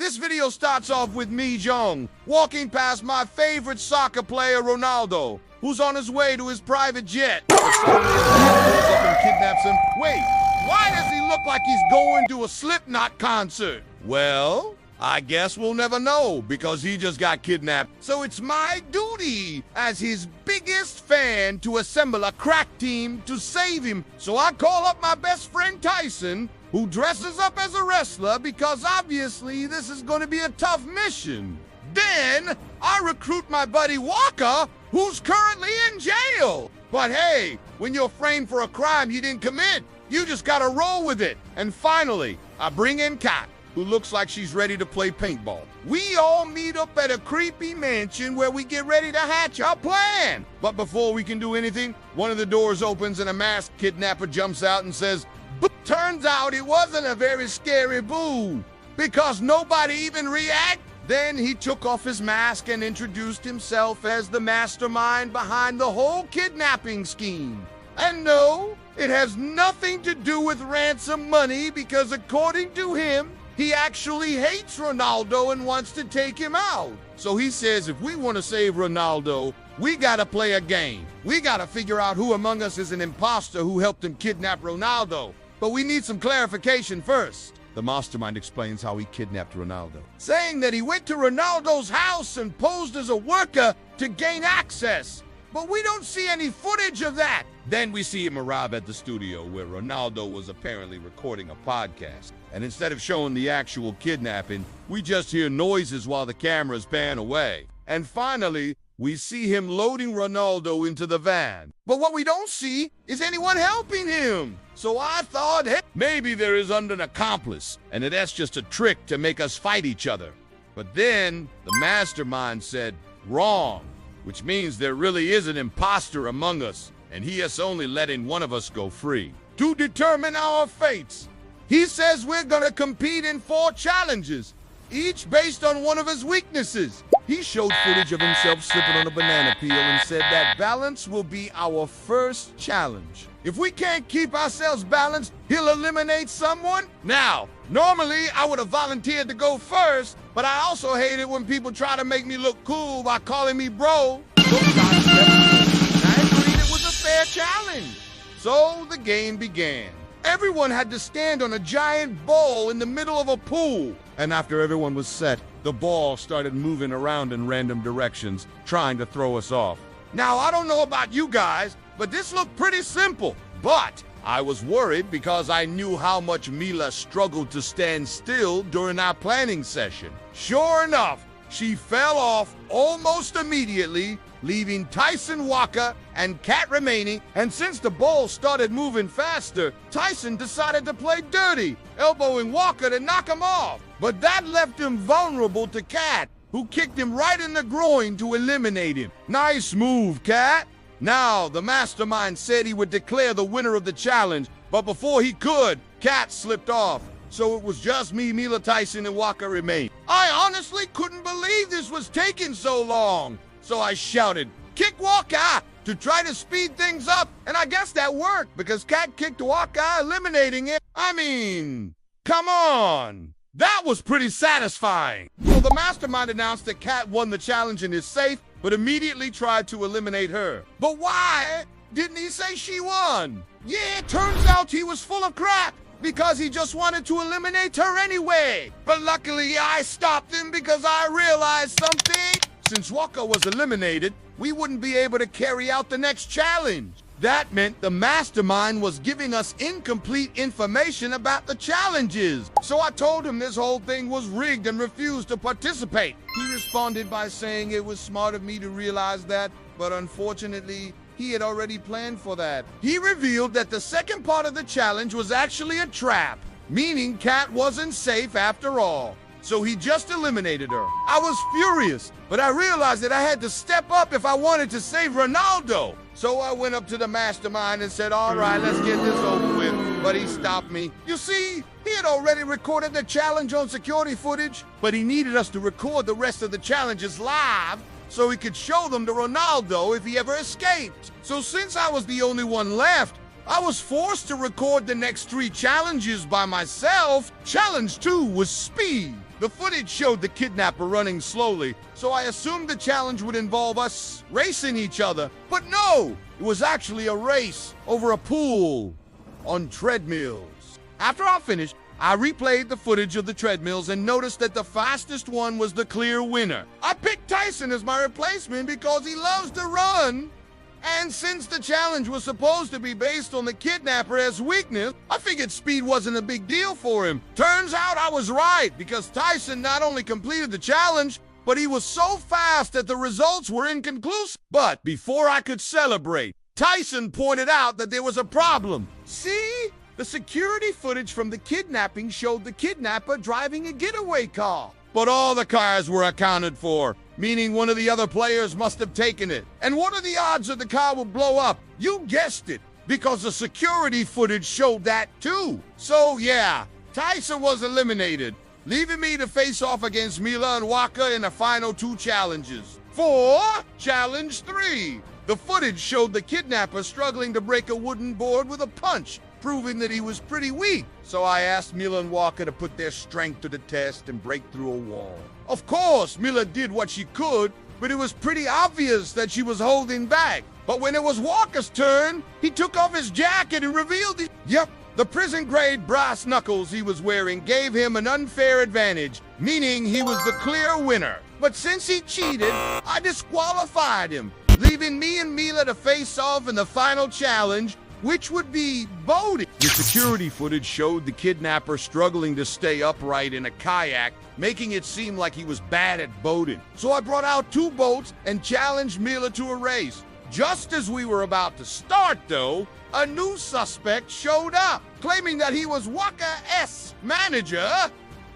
This video starts off with me, Zhong, walking past my favorite soccer player, Ronaldo, who's on his way to his private jet. But suddenly his dad pulls up and kidnaps him. Wait, why does he look like he's going to a Slipknot concert? Well, I guess we'll never know because he just got kidnapped. So it's my duty as his biggest fan to assemble a crack team to save him. So I call up my best friend Tyson, who dresses up as a wrestler because obviously this is going to be a tough mission. Then I recruit my buddy Walker, who's currently in jail. But hey, when you're framed for a crime you didn't commit, you just gotta roll with it. And finally, I bring in Kat, who looks like she's ready to play paintball. We all meet up at a creepy mansion where we get ready to hatch our plan. But before we can do anything, one of the doors opens and a masked kidnapper jumps out and says, "Boo." Turns out it wasn't a very scary boo, because nobody even reacted. Then he took off his mask and introduced himself as the mastermind behind the whole kidnapping scheme. And no, it has nothing to do with ransom money because according to him, he actually hates Ronaldo and wants to take him out. So he says if we want to save Ronaldo, we gotta play a game. We gotta figure out who among us is an imposter who helped him kidnap Ronaldo. But we need some clarification first. The mastermind explains how he kidnapped Ronaldo, saying that he went to Ronaldo's house and posed as a worker to gain access. But we don't see any footage of that. Then we see him arrive at the studio where Ronaldo was apparently recording a podcast. And instead of showing the actual kidnapping, we just hear noises while the cameras pan away. And finally, we see him loading Ronaldo into the van. But what we don't see is anyone helping him. So I thought, hey, maybe there is an accomplice, and that's just a trick to make us fight each other. But then the mastermind said, wrong, which means there really is an imposter among us, and he is only letting one of us go free to determine our fates. He says we're gonna compete in 4 challenges, each based on one of his weaknesses. He showed footage of himself slipping on a banana peel and said that balance will be our first challenge. If we can't keep ourselves balanced, he'll eliminate someone. Now, normally I would have volunteered to go first, but I also hate it when people try to make me look cool by calling me bro. I agreed it was a fair challenge. So the game began. Everyone had to stand on a giant ball in the middle of a pool. And after everyone was set, the ball started moving around in random directions, trying to throw us off. Now, I don't know about you guys, but this looked pretty simple. But I was worried because I knew how much Mila struggled to stand still during our planning session. Sure enough, she fell off almost immediately, leaving Tyson Walker and Kat remaining. And since the ball started moving faster, Tyson decided to play dirty, elbowing Walker to knock him off. But that left him vulnerable to Kat, who kicked him right in the groin to eliminate him. Nice move, Kat. Now, the mastermind said he would declare the winner of the challenge, but before he could, Kat slipped off. So it was just me, Mila, Tyson, and Walker remained. I honestly couldn't believe this was taking so long. So I shouted, "Kick Walker!" to try to speed things up, and I guess that worked because Kat kicked Walker, eliminating him. I mean, come on. That was pretty satisfying. So the mastermind announced that Kat won the challenge and is safe, but immediately tried to eliminate her. But why didn't he say she won? Yeah, it turns out he was full of crap because he just wanted to eliminate her anyway. But luckily I stopped him because I realized something. Since Walker was eliminated, we wouldn't be able to carry out the next challenge. That meant the mastermind was giving us incomplete information about the challenges. So I told him this whole thing was rigged and refused to participate. He responded by saying it was smart of me to realize that, but unfortunately, he had already planned for that. He revealed that the second part of the challenge was actually a trap, meaning Kat wasn't safe after all. So he just eliminated her. I was furious, but I realized that I had to step up if I wanted to save Ronaldo. So I went up to the mastermind and said, all right, let's get this over with. But he stopped me. You see, he had already recorded the challenge on security footage, but he needed us to record the rest of the challenges live so he could show them to Ronaldo if he ever escaped. So since I was the only one left, I was forced to record the next 3 challenges by myself. Challenge 2 was speed. The footage showed the kidnapper running slowly, so I assumed the challenge would involve us racing each other. But no, it was actually a race over a pool on treadmills. After I finished, I replayed the footage of the treadmills and noticed that the fastest one was the clear winner. I picked Tyson as my replacement because he loves to run. And since the challenge was supposed to be based on the kidnapper as weakness, I figured speed wasn't a big deal for him. Turns out I was right, because Tyson not only completed the challenge, but he was so fast that the results were inconclusive. But before I could celebrate, Tyson pointed out that there was a problem. See? The security footage from the kidnapping showed the kidnapper driving a getaway car. But all the cars were accounted for, meaning one of the other players must have taken it. And what are the odds that the car will blow up? You guessed it, because the security footage showed that too. So yeah, Tyson was eliminated, leaving me to face off against Mila and Waka in the final 2 challenges. For Challenge 3, the footage showed the kidnapper struggling to break a wooden board with a punch, proving that he was pretty weak. So I asked Mila and Walker to put their strength to the test and break through a wall. Of course, Mila did what she could, but it was pretty obvious that she was holding back. But when it was Walker's turn, he took off his jacket and revealed the prison-grade brass knuckles he was wearing gave him an unfair advantage, meaning he was the clear winner. But since he cheated, I disqualified him, leaving me and Mila to face off in the final challenge, which would be boating. The security footage showed the kidnapper struggling to stay upright in a kayak, making it seem like he was bad at boating. So I brought out 2 boats and challenged Mila to a race. Just as we were about to start, though, a new suspect showed up, claiming that he was Waka's manager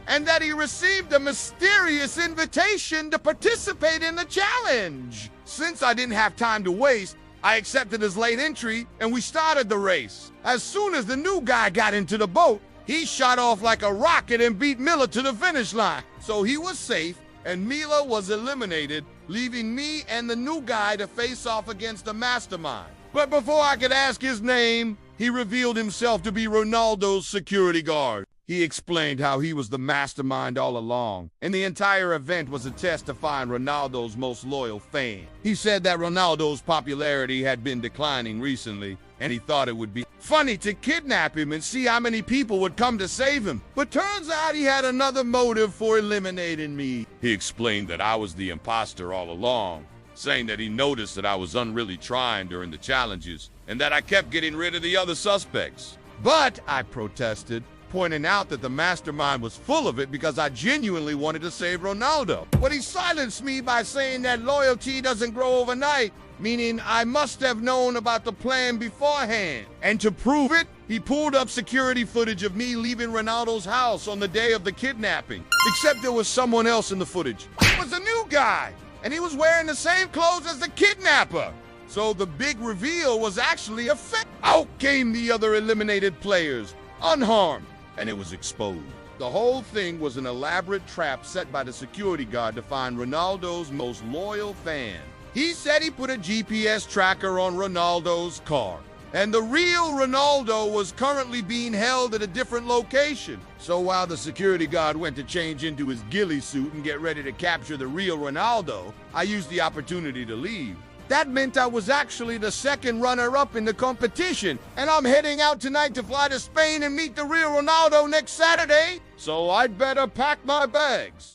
and that he received a mysterious invitation to participate in the challenge. Since I didn't have time to waste, I accepted his late entry, and we started the race. As soon as the new guy got into the boat, he shot off like a rocket and beat Mila to the finish line. So he was safe, and Mila was eliminated, leaving me and the new guy to face off against the mastermind. But before I could ask his name, he revealed himself to be Ronaldo's security guard. He explained how he was the mastermind all along, and the entire event was a test to find Ronaldo's most loyal fan. He said that Ronaldo's popularity had been declining recently, and he thought it would be funny to kidnap him and see how many people would come to save him. But turns out he had another motive for eliminating me. He explained that I was the imposter all along, saying that he noticed that I was unreally trying during the challenges, and that I kept getting rid of the other suspects. But I protested, pointing out that the mastermind was full of it because I genuinely wanted to save Ronaldo. But he silenced me by saying that loyalty doesn't grow overnight, meaning I must have known about the plan beforehand. And to prove it, he pulled up security footage of me leaving Ronaldo's house on the day of the kidnapping. Except there was someone else in the footage. It was a new guy, and he was wearing the same clothes as the kidnapper. So the big reveal was actually a fake. Out came the other eliminated players, unharmed, and it was exposed. The whole thing was an elaborate trap set by the security guard to find Ronaldo's most loyal fan. He said he put a GPS tracker on Ronaldo's car, and the real Ronaldo was currently being held at a different location. So while the security guard went to change into his ghillie suit and get ready to capture the real Ronaldo, I used the opportunity to leave. That meant I was actually the second runner-up in the competition, and I'm heading out tonight to fly to Spain and meet the real Ronaldo next Saturday, so I'd better pack my bags.